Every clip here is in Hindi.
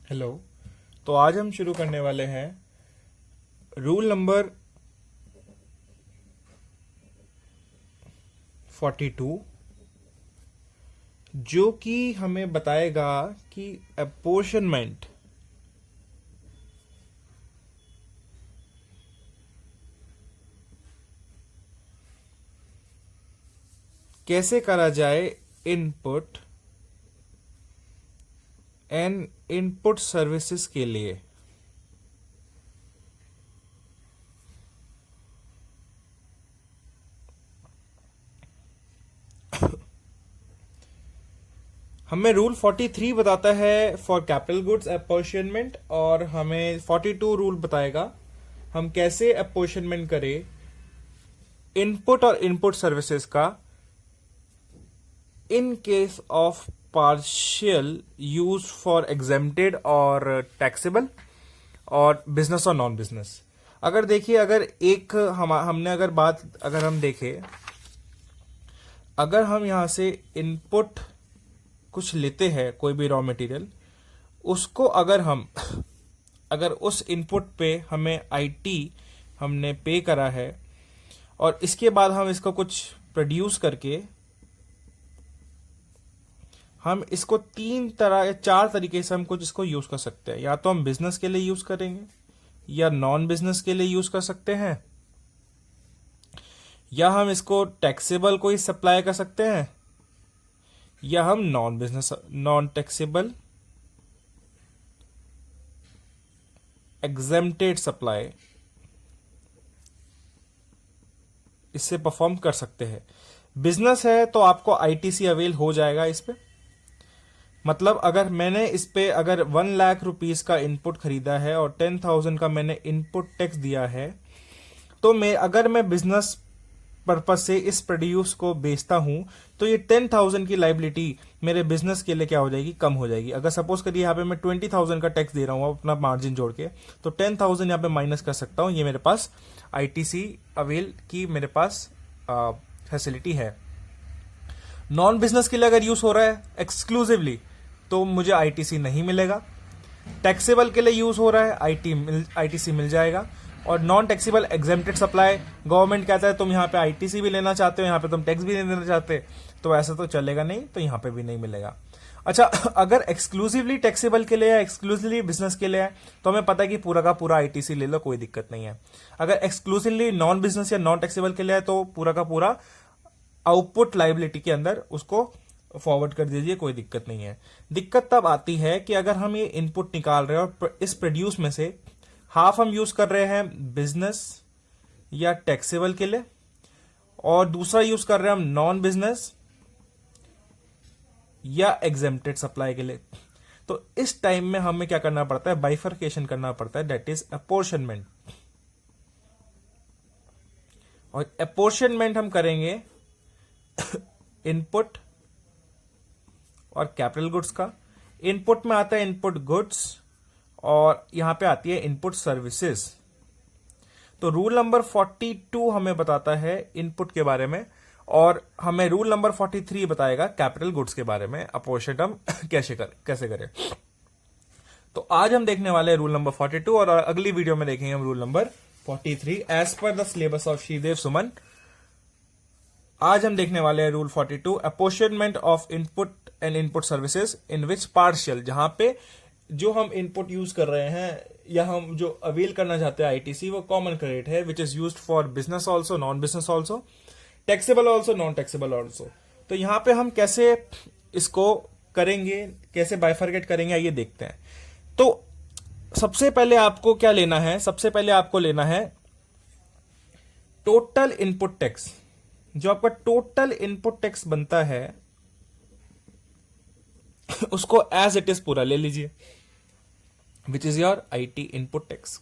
हेलो। तो आज हम शुरू करने वाले हैं रूल नंबर 42, जो कि हमें बताएगा कि अपोर्शनमेंट कैसे करा जाए इनपुट एंड इनपुट सर्विसेज के लिए। हमें रूल 43 बताता है फॉर कैपिटल गुड्स अपॉर्शनमेंट, और हमें 42 रूल बताएगा हम कैसे अपॉर्शनमेंट करें इनपुट और इनपुट सर्विसेज का in case of partial use for exempted और टैक्सेबल और बिजनेस और नॉन बिजनेस। अगर देखिए, अगर एक हमने अगर हम देखें, अगर हम यहां से इनपुट कुछ लेते हैं, कोई भी रॉ मटेरियल, उसको अगर उस इनपुट पे हमें आईटी हमने पे करा है और इसके बाद हम इसको कुछ प्रोड्यूस करके हम इसको 3 तरह या 4 तरीके से हम कुछ इसको यूज कर सकते हैं। या तो हम बिजनेस के लिए यूज करेंगे, या नॉन बिजनेस के लिए यूज कर सकते हैं, या हम इसको टैक्सेबल को ही सप्लाई कर सकते हैं, या हम नॉन टैक्सेबल एग्जेम्प्टेड सप्लाई इससे परफॉर्म कर सकते हैं। बिजनेस है तो आपको आईटीसी अवेल हो जाएगा इस पे। मतलब अगर मैंने इस पे अगर 1 लाख रुपीस का इनपुट खरीदा है और 10,000 का मैंने इनपुट टैक्स दिया है, तो अगर मैं बिजनेस पर्पज से इस प्रोड्यूस को बेचता हूं, तो ये 10,000 की लाइबिलिटी मेरे बिजनेस के लिए क्या हो जाएगी, कम हो जाएगी। अगर सपोज करिए यहाँ पे मैं 20,000 का टैक्स दे रहा हूं अपना मार्जिन जोड़ के, तो 10,000 यहाँ पे माइनस कर सकता हूं। ये मेरे पास आईटीसी अवेल की मेरे पास फैसिलिटी है। नॉन बिजनेस के लिए अगर यूज हो रहा है एक्सक्लूसिवली, तो मुझे आईटीसी नहीं मिलेगा। टैक्सेबल के लिए यूज हो रहा है आईटीसी मिल जाएगा। और non taxable exempted supply, government कहता है तुम यहाँ पे आईटीसी भी लेना चाहते हो, यहाँ पे तुम टैक्स भी नहीं देना चाहते, तो ऐसा तो चलेगा नहीं, तो यहाँ पे भी नहीं मिलेगा। अच्छा, अगर एक्सक्लूसिवली टैक्सेबल के लिए है, एक्सक्लूसिवली बिजनेस के लिए है, तो हमें पता है कि पूरा का पूरा आईटीसी ले लो, कोई दिक्कत नहीं है। अगर एक्सक्लूसिवली नॉन बिजनेस या नॉन टैक्सेबल के लिए है, तो पूरा का पूरा आउटपुट लाइबिलिटी के अंदर उसको फॉरवर्ड कर दीजिए, कोई दिक्कत नहीं है। दिक्कत तब आती है कि अगर हम ये इनपुट निकाल रहे हैं और इस प्रोड्यूस में से हाफ हम यूज कर रहे हैं बिजनेस या टैक्सेबल के लिए, और दूसरा यूज कर रहे हैं हम नॉन बिजनेस या एग्जेम्प्टेड सप्लाई के लिए, तो इस टाइम में हमें क्या करना पड़ता है, बाइफर्केशन करना पड़ता है, दैट इज अपोर्शनमेंट। और अपोर्शनमेंट हम करेंगे इनपुट और कैपिटल गुड्स का। इनपुट में आता है इनपुट गुड्स, और यहां पे आती है इनपुट सर्विसेज। तो रूल नंबर 42 हमें बताता है इनपुट के बारे में, और हमें रूल नंबर 43 बताएगा कैपिटल गुड्स के बारे में अपोर्शन हम कैसे करें। तो आज हम देखने वाले हैं रूल नंबर 42, और अगली वीडियो में देखेंगे हम रूल नंबर 43 एज पर the syllabus of Sridev Suman. आज हम देखने वाले हैं rule 42, apportionment of input and input services in which partial, जहां पे जो हम इनपुट यूज कर रहे हैं या हम जो अवेल करना चाहते हैं आईटीसी, वो कॉमन क्रेडिट है which is used for business also, non business also, taxable also, non taxable also. तो यहां पे हम कैसे इसको करेंगे, कैसे बाइफर्केट करेंगे, आइए देखते हैं। तो सबसे पहले आपको क्या लेना है, सबसे पहले आपको लेना है टोटल इनपुट टैक्स। जो आपका टोटल इनपुट टैक्स बनता है उसको एज इट इज पूरा ले लीजिए, which is your IT input tax.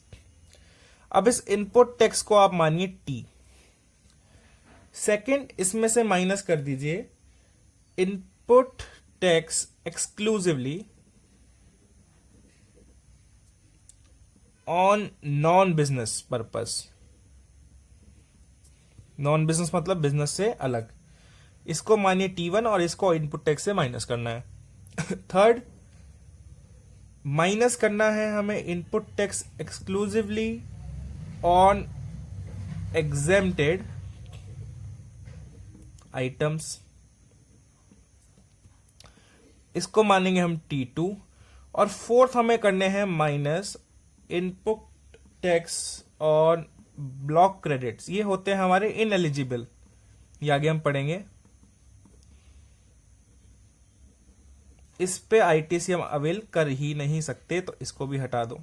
अब इस इनपुट टैक्स को आप मानिए टी। सेकंड, इसमें से माइनस कर दीजिए input tax exclusively on non business purpose. Non business मतलब बिजनेस से अलग, इसको मानिए T1 और इसको इनपुट टैक्स से माइनस करना है। थर्ड, माइनस करना है हमें input tax exclusively on exempted items, इसको मानेंगे हम T2। और फोर्थ हमें करने हैं minus input tax on block credits, ये होते हैं हमारे इनएलिजिबल, ये आगे हम पढ़ेंगे। इस पे आईटीसी हम अवेल कर ही नहीं सकते, तो इसको भी हटा दो।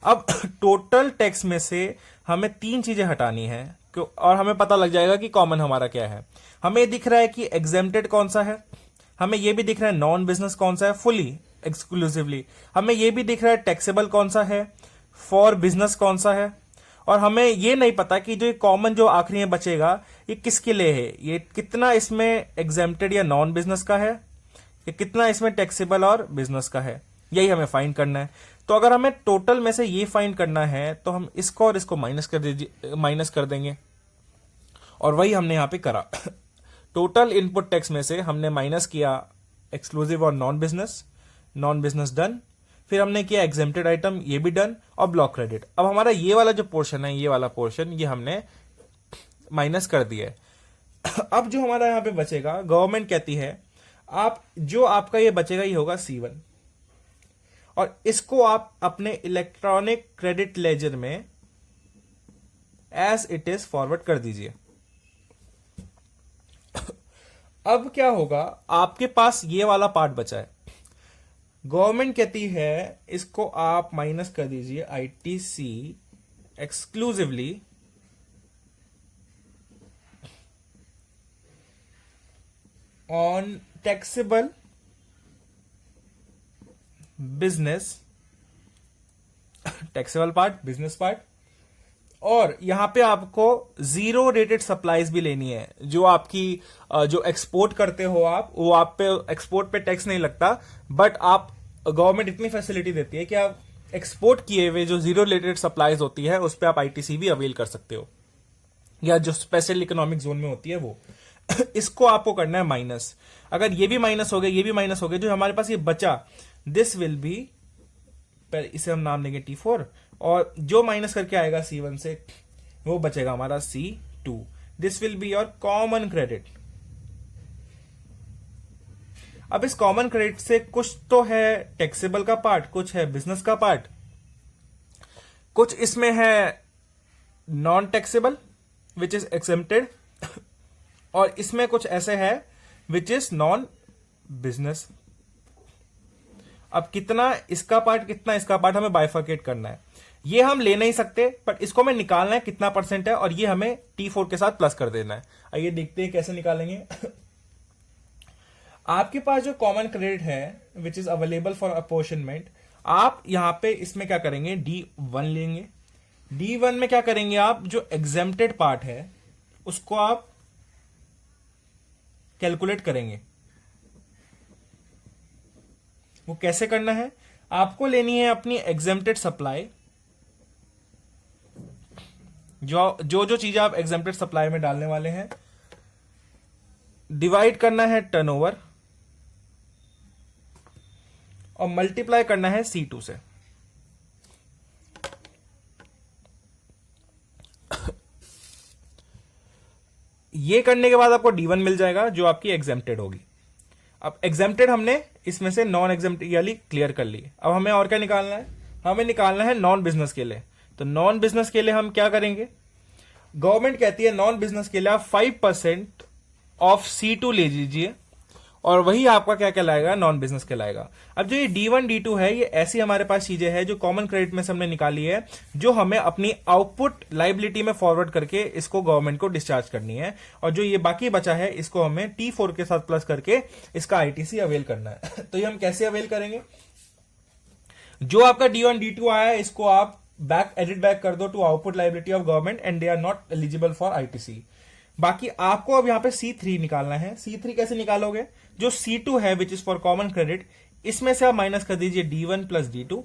अब टोटल टैक्स में से हमें 3 चीजें हटानी है, और हमें पता लग जाएगा कि कॉमन हमारा क्या है। हमें दिख रहा है कि एग्जेम्प्टेड कौन सा है, हमें यह भी दिख रहा है नॉन बिजनेस कौन सा है फुली एक्सक्लूसिवली, हमें यह भी दिख रहा है टैक्सेबल कौन सा है, फॉर बिजनेस कौन सा है, और हमें यह नहीं पता कि जो कॉमन जो आखिरी में बचेगा ये किसके लिए है, ये कितना इसमें एग्जेम्प्टेड या नॉन बिजनेस का है, ये कितना इसमें टैक्सेबल और बिजनेस का है, यही हमें फाइंड करना है। तो अगर हमें टोटल में से ये फाइंड करना है तो हम इसको और इसको माइनस कर देंगे, और वही हमने यहां पे करा। टोटल इनपुट टैक्स में से हमने माइनस किया एक्सक्लूसिव और नॉन बिजनेस डन, फिर हमने किया एग्जेम्प्टेड आइटम, ये भी डन, और ब्लॉक क्रेडिट। अब हमारा ये वाला जो पोर्शन है, ये वाला पोर्शन, ये हमने माइनस कर दिया है। अब जो हमारा यहां पे बचेगा, गवर्नमेंट कहती है आप जो आपका ये बचेगा ये होगा C1, और इसको आप अपने इलेक्ट्रॉनिक क्रेडिट लेजर में एज इट इज फॉरवर्ड कर दीजिए। अब क्या होगा, आपके पास ये वाला पार्ट बचा है, गवर्नमेंट कहती है इसको आप माइनस कर दीजिए ITC exclusively on taxable business, taxable part, business part, और यहां पे आपको 0 रेटेड सप्लाईज भी लेनी है। जो आपकी जो एक्सपोर्ट करते हो आप, वो आप पे एक्सपोर्ट पे टैक्स नहीं लगता, बट आप गवर्नमेंट इतनी फैसिलिटी देती है कि आप एक्सपोर्ट किए हुए जो 0 रेटेड सप्लाईज होती है उस पर आप आईटीसी भी अवेल कर सकते हो, या जो स्पेशल इकोनॉमिक जोन में होती है वो। इसको आपको करना है माइनस। अगर ये भी माइनस हो गया, ये भी माइनस हो गया, जो हमारे पास ये बचा, दिस विल बी, इसे हम नाम देंगे T4, और जो माइनस करके आएगा C1 से वो बचेगा हमारा C2। This will be your common credit. अब इस कॉमन क्रेडिट से कुछ तो है टैक्सेबल का पार्ट, कुछ है बिजनेस का पार्ट, कुछ इसमें है non taxable which is exempted, और इसमें कुछ ऐसे है विच इज नॉन बिजनेस। अब कितना इसका पार्ट, कितना इसका पार्ट, हमें बाइफर्केट करना है। ये हम ले नहीं सकते, पर इसको हमें निकालना है कितना परसेंट है, और ये हमें T4 के साथ प्लस कर देना है। आइए देखते हैं कैसे निकालेंगे। आपके पास जो कॉमन क्रेडिट है which is available for apportionment, आप यहां पे इसमें क्या करेंगे, D1 लेंगे। D1 में क्या करेंगे आप, जो एग्जेम्प्टेड पार्ट है उसको आप कैलकुलेट करेंगे। वो कैसे करना है, आपको लेनी है अपनी एग्जेम्प्टेड सप्लाई, जो चीजें आप एग्जेम्प्टेड सप्लाई में डालने वाले हैं, डिवाइड करना है टर्नओवर, और मल्टीप्लाई करना है C2 से। ये करने के बाद आपको D1 मिल जाएगा जो आपकी एग्जेम्प्टेड होगी। अब एग्जेम्प्टेड हमने इसमें से नॉन एग्जेम्प्टेड वाली क्लियर कर ली। अब हमें और क्या निकालना है, हमें निकालना है नॉन बिजनेस के लिए। तो नॉन बिजनेस के लिए हम क्या करेंगे, गवर्नमेंट कहती है नॉन बिजनेस के लिए आप 5% ऑफ C2 ले लीजिए, और वही आपका क्या कहलाएगा, नॉन बिजनेस कहलाएगा। अब जो ये D1 D2 है, ये ऐसी हमारे पास चीजें हैं जो कॉमन क्रेडिट में से हमने निकाली है, जो हमें अपनी आउटपुट लाइबिलिटी में फॉरवर्ड करके इसको गवर्नमेंट को डिस्चार्ज करनी है, और जो ये बाकी बचा है इसको हमें T4 के साथ प्लस करके इसका आईटीसी अवेल करना है। तो ये हम कैसे अवेल करेंगे, जो आपका D1 D2 आया है इसको आप एडिट बैक कर दो to output liability of government, and they are not eligible for ITC. बाकी आपको अब यहां पे C3 निकालना है। C3 कैसे निकालोगे, जो C2 है which is for common credit, इसमें से आप माइनस कर दीजिए D1 प्लस D2,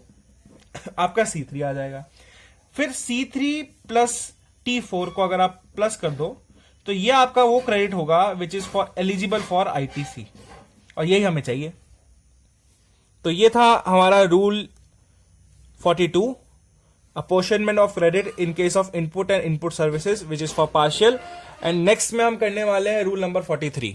आपका C3 आ जाएगा। फिर C3 प्लस T4 को अगर आप प्लस कर दो तो ये आपका वो क्रेडिट होगा which is for eligible for ITC, और यही हमें चाहिए। तो ये था हमारा rule 42, apportionment of credit in case of input and input services which is for partial. And next में हम करने वाले हैं रूल नंबर 43।